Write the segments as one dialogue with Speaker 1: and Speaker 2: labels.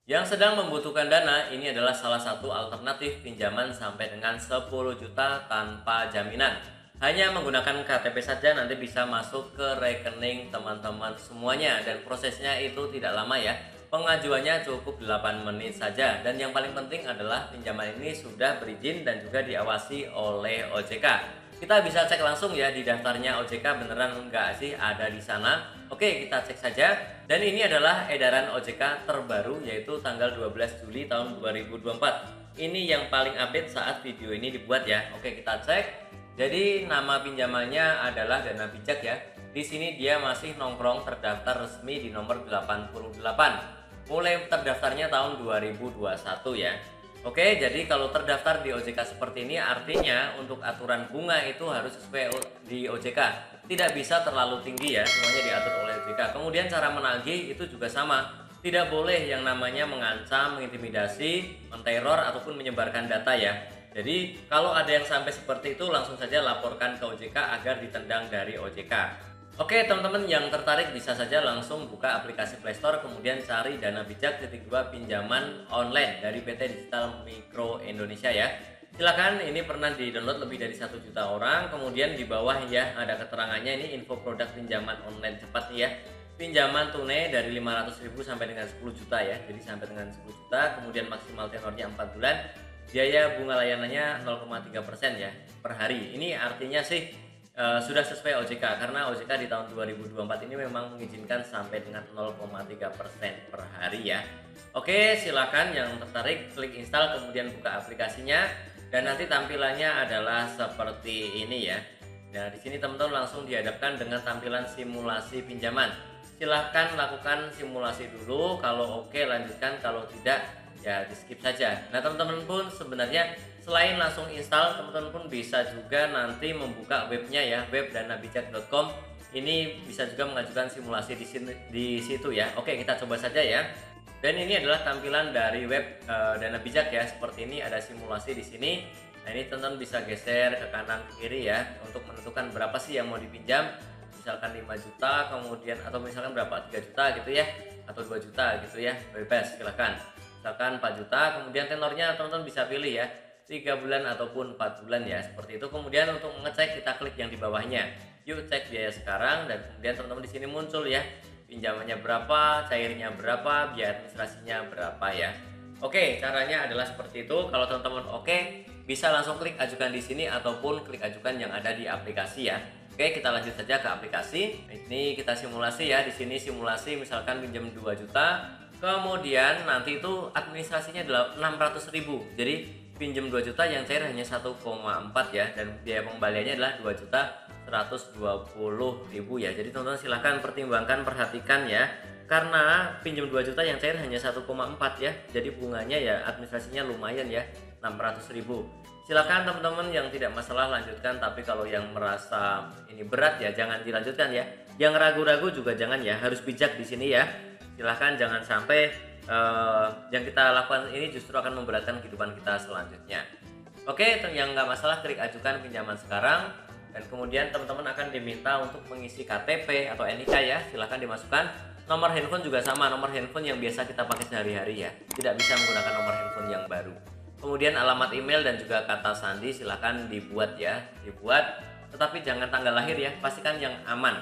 Speaker 1: Yang sedang membutuhkan dana ini adalah salah satu alternatif pinjaman sampai dengan 10 juta tanpa jaminan. Hanya menggunakan KTP saja nanti bisa masuk ke rekening teman-teman semuanya dan prosesnya itu tidak lama ya. Pengajuannya cukup 8 menit saja dan yang paling penting adalah pinjaman ini sudah berizin dan juga diawasi oleh OJK. Kita bisa cek langsung ya di daftarnya OJK beneran enggak sih ada di sana. Oke, kita cek saja. Dan ini adalah edaran OJK terbaru yaitu tanggal 12 Juli tahun 2024. Ini yang paling update saat video ini dibuat ya. Oke, kita cek. Jadi nama pinjamannya adalah Dana Bijak ya. Di sini dia masih nongkrong terdaftar resmi di nomor 88. Mulai terdaftarnya tahun 2021 ya. Oke, jadi kalau terdaftar di OJK seperti ini artinya untuk aturan bunga itu harus sesuai di OJK. Tidak bisa terlalu tinggi ya, semuanya diatur oleh OJK. Kemudian cara menagih itu juga sama. Tidak boleh yang namanya mengancam, mengintimidasi, menteror ataupun menyebarkan data ya. Jadi kalau ada yang sampai seperti itu langsung saja laporkan ke OJK agar ditendang dari OJK. Oke teman-teman yang tertarik bisa saja langsung buka aplikasi Playstore kemudian cari Dana Bijak titik 2 pinjaman online dari PT Digital Mikro Indonesia ya. Silakan, ini pernah di-download lebih dari 1 juta orang. Kemudian di bawah ya ada keterangannya, ini info produk pinjaman online cepat nih ya. Pinjaman tunai dari 500.000 sampai dengan 10 juta ya. Jadi sampai dengan 10 juta, kemudian maksimal tenornya 4 bulan. Biaya bunga layanannya 0,3% ya per hari. Ini artinya sih sudah sesuai OJK karena OJK di tahun 2024 ini memang mengizinkan sampai dengan 0,3% per hari ya. Oke, silakan yang tertarik klik install kemudian buka aplikasinya dan nanti tampilannya adalah seperti ini ya. Nah, di sini teman-teman langsung dihadapkan dengan tampilan simulasi pinjaman. Silahkan lakukan simulasi dulu, kalau oke lanjutkan, kalau tidak ya di skip saja. Nah teman-teman pun sebenarnya selain langsung install, teman-teman pun bisa juga nanti membuka webnya ya, web.danabijak.com. Ini bisa juga mengajukan simulasi di situ ya. Oke, kita coba saja ya. Dan ini adalah tampilan dari web Dana Bijak ya. Seperti ini ada simulasi di sini. Nah ini teman-teman bisa geser ke kanan ke kiri ya untuk menentukan berapa sih yang mau dipinjam. Misalkan 5 juta, kemudian atau misalkan berapa 3 juta gitu ya, atau 2 juta gitu ya, bebas silahkan. Misalkan 4 juta, kemudian tenornya teman-teman bisa pilih ya 3 bulan ataupun 4 bulan ya, seperti itu. Kemudian untuk mengecek kita klik yang di bawahnya, yuk cek biaya sekarang, dan kemudian teman-teman di sini muncul ya pinjamannya berapa, cairnya berapa, biaya administrasinya berapa ya. Oke, caranya adalah seperti itu. Kalau teman-teman oke, bisa langsung klik ajukan di sini ataupun klik ajukan yang ada di aplikasi ya. Oke, kita lanjut saja ke aplikasi. Ini kita simulasi ya. Di sini simulasi misalkan pinjam 2 juta, kemudian nanti itu administrasinya adalah 600.000. Jadi pinjam 2 juta yang cair hanya 1,4 ya, dan biaya pengembaliannya adalah 2 juta 120.000 ya. Jadi teman-teman silahkan pertimbangkan, perhatikan ya. Karena pinjam 2 juta yang cair hanya 1,4 ya. Jadi bunganya ya administrasinya lumayan ya, 600.000. Silakan teman-teman yang tidak masalah lanjutkan, tapi kalau yang merasa ini berat ya jangan dilanjutkan ya. Yang ragu-ragu juga jangan ya, harus bijak di sini ya. Silahkan jangan sampai yang kita lakukan ini justru akan memberatkan kehidupan kita selanjutnya. Oke, yang nggak masalah klik ajukan pinjaman sekarang dan kemudian teman-teman akan diminta untuk mengisi KTP atau NIK ya. Silahkan dimasukkan. Nomor handphone juga sama, nomor handphone yang biasa kita pakai sehari-hari ya. Tidak bisa menggunakan nomor handphone yang baru. Kemudian alamat email dan juga kata sandi silahkan dibuat ya, dibuat, tetapi jangan tanggal lahir ya, pastikan yang aman.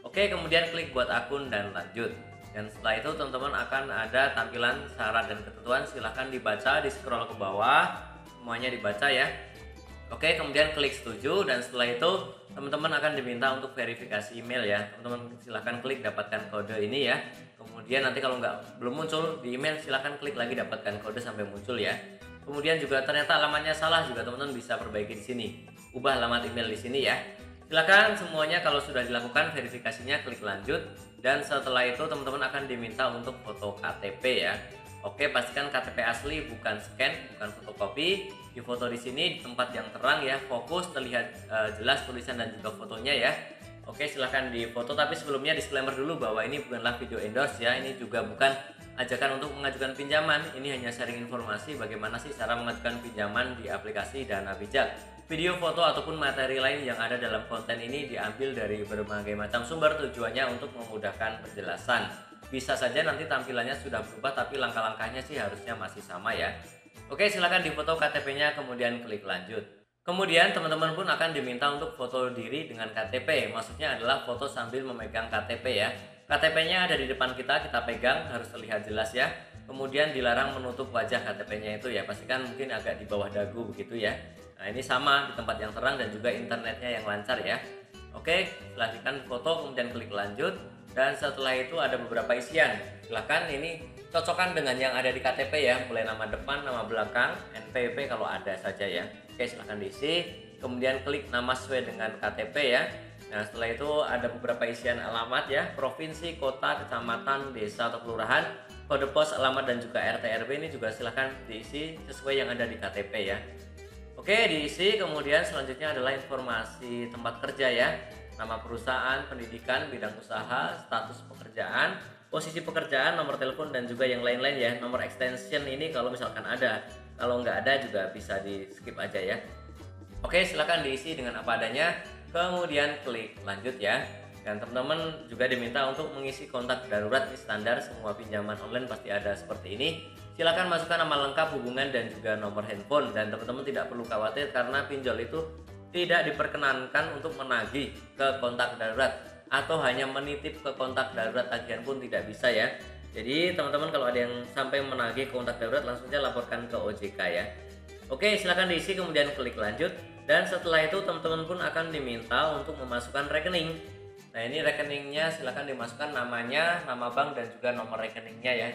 Speaker 1: Oke, kemudian klik buat akun dan lanjut. Dan setelah itu teman-teman akan ada tampilan syarat dan ketentuan, silahkan dibaca, di scroll ke bawah, semuanya dibaca ya. Oke, kemudian klik setuju dan setelah itu teman-teman akan diminta untuk verifikasi email ya. Teman-teman silahkan klik dapatkan kode ini ya. Kemudian nanti kalau belum muncul di email silahkan klik lagi dapatkan kode sampai muncul ya. Kemudian juga ternyata alamatnya salah juga teman-teman bisa perbaiki di sini. Ubah alamat email di sini ya. Silakan semuanya kalau sudah dilakukan verifikasinya klik lanjut dan setelah itu teman-teman akan diminta untuk foto KTP ya. Oke, pastikan KTP asli bukan scan, bukan fotokopi. Di foto di sini di tempat yang terang ya, fokus, terlihat jelas tulisan dan juga fotonya ya. Oke, silahkan difoto, tapi sebelumnya disclaimer dulu bahwa ini bukanlah video endorse ya, ini juga bukan ajakan untuk mengajukan pinjaman, ini hanya sharing informasi bagaimana sih cara mengajukan pinjaman di aplikasi Dana Bijak. Video, foto, ataupun materi lain yang ada dalam konten ini diambil dari berbagai macam sumber, tujuannya untuk memudahkan penjelasan. bisa saja nanti tampilannya sudah berubah, tapi langkah-langkahnya sih harusnya masih sama ya. Oke, silakan difoto KTP-nya, kemudian klik lanjut. Kemudian teman-teman pun akan diminta untuk foto diri dengan KTP, maksudnya adalah foto sambil memegang KTP ya. KTP-nya ada di depan kita pegang, harus terlihat jelas ya. Kemudian dilarang menutup wajah KTP-nya itu ya, pastikan mungkin agak di bawah dagu begitu ya. Nah ini sama di tempat yang terang dan juga internetnya yang lancar ya. Oke, silahkan foto kemudian klik lanjut. Dan setelah itu ada beberapa isian. Silahkan ini cocokkan dengan yang ada di KTP ya, mulai nama depan, nama belakang, NPWP kalau ada saja ya. Oke, silahkan diisi, kemudian klik nama sesuai dengan KTP ya. Nah setelah itu ada beberapa isian alamat ya, provinsi, kota, kecamatan, desa atau kelurahan, kode pos, alamat dan juga RT RW ini juga silahkan diisi sesuai yang ada di KTP ya. Oke, diisi, kemudian selanjutnya adalah informasi tempat kerja ya, nama perusahaan, pendidikan, bidang usaha, status pekerjaan, posisi pekerjaan, nomor telepon dan juga yang lain-lain ya. Nomor extension ini kalau misalkan ada, kalau nggak ada juga bisa di skip aja ya. Oke, silakan diisi dengan apa adanya, kemudian klik lanjut ya. Dan teman-teman juga diminta untuk mengisi kontak darurat, ini standar semua pinjaman online pasti ada seperti ini. Silakan masukkan nama lengkap, hubungan dan juga nomor handphone, dan teman-teman tidak perlu khawatir karena pinjol itu tidak diperkenankan untuk menagih ke kontak darurat atau hanya menitip ke kontak darurat, tagihan pun tidak bisa ya. Jadi teman-teman kalau ada yang sampai menagih ke kontak darurat langsung saja laporkan ke OJK ya. Oke, silahkan diisi kemudian klik lanjut, dan setelah itu teman-teman pun akan diminta untuk memasukkan rekening. Nah ini rekeningnya silahkan dimasukkan namanya, nama bank dan juga nomor rekeningnya ya.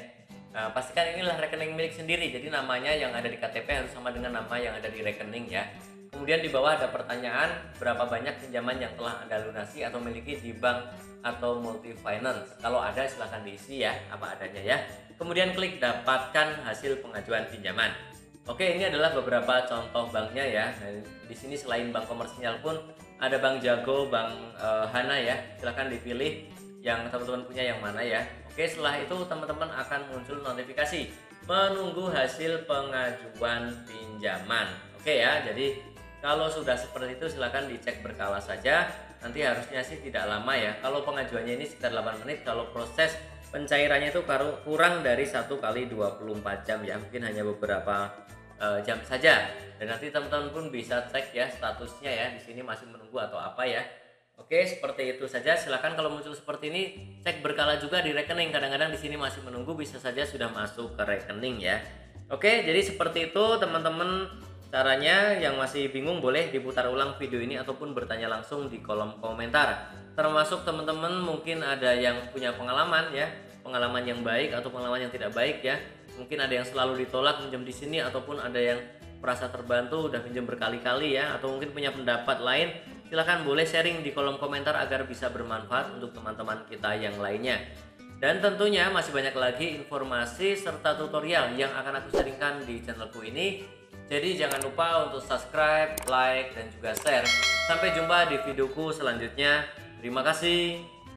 Speaker 1: Nah, pastikan inilah rekening milik sendiri, jadi namanya yang ada di KTP harus sama dengan nama yang ada di rekening ya. Kemudian di bawah ada pertanyaan, berapa banyak pinjaman yang telah Anda lunasi atau miliki di bank atau multi finance. Kalau ada silahkan diisi ya, apa adanya ya. Kemudian klik dapatkan hasil pengajuan pinjaman. Oke, ini adalah beberapa contoh banknya ya. Nah, di sini selain bank komersial pun ada Bank Jago, Bank Hana ya. Silahkan dipilih yang teman-teman punya yang mana ya. Oke, setelah itu teman-teman akan muncul notifikasi menunggu hasil pengajuan pinjaman. Oke ya, jadi kalau sudah seperti itu silahkan dicek berkala saja. Nanti harusnya sih tidak lama ya. Kalau pengajuannya ini sekitar 8 menit, kalau proses pencairannya itu kurang dari 1 kali 24 jam ya. Mungkin hanya beberapa jam saja. Dan nanti teman-teman pun bisa cek ya statusnya ya. Di sini masih menunggu atau apa ya. Oke, seperti itu saja. Silahkan kalau muncul seperti ini cek berkala juga di rekening. Kadang-kadang di sini masih menunggu, bisa saja sudah masuk ke rekening ya. Oke, jadi seperti itu teman-teman. Caranya, yang masih bingung boleh diputar ulang video ini ataupun bertanya langsung di kolom komentar. Termasuk teman-teman mungkin ada yang punya pengalaman ya, pengalaman yang baik atau pengalaman yang tidak baik ya. Mungkin ada yang selalu ditolak pinjam di sini ataupun ada yang merasa terbantu udah pinjam berkali-kali ya, atau mungkin punya pendapat lain. Silahkan boleh sharing di kolom komentar agar bisa bermanfaat untuk teman-teman kita yang lainnya. Dan tentunya masih banyak lagi informasi serta tutorial yang akan aku sharingkan di channelku ini. Jadi jangan lupa untuk subscribe, like, dan juga share. Sampai jumpa di videoku selanjutnya. Terima kasih.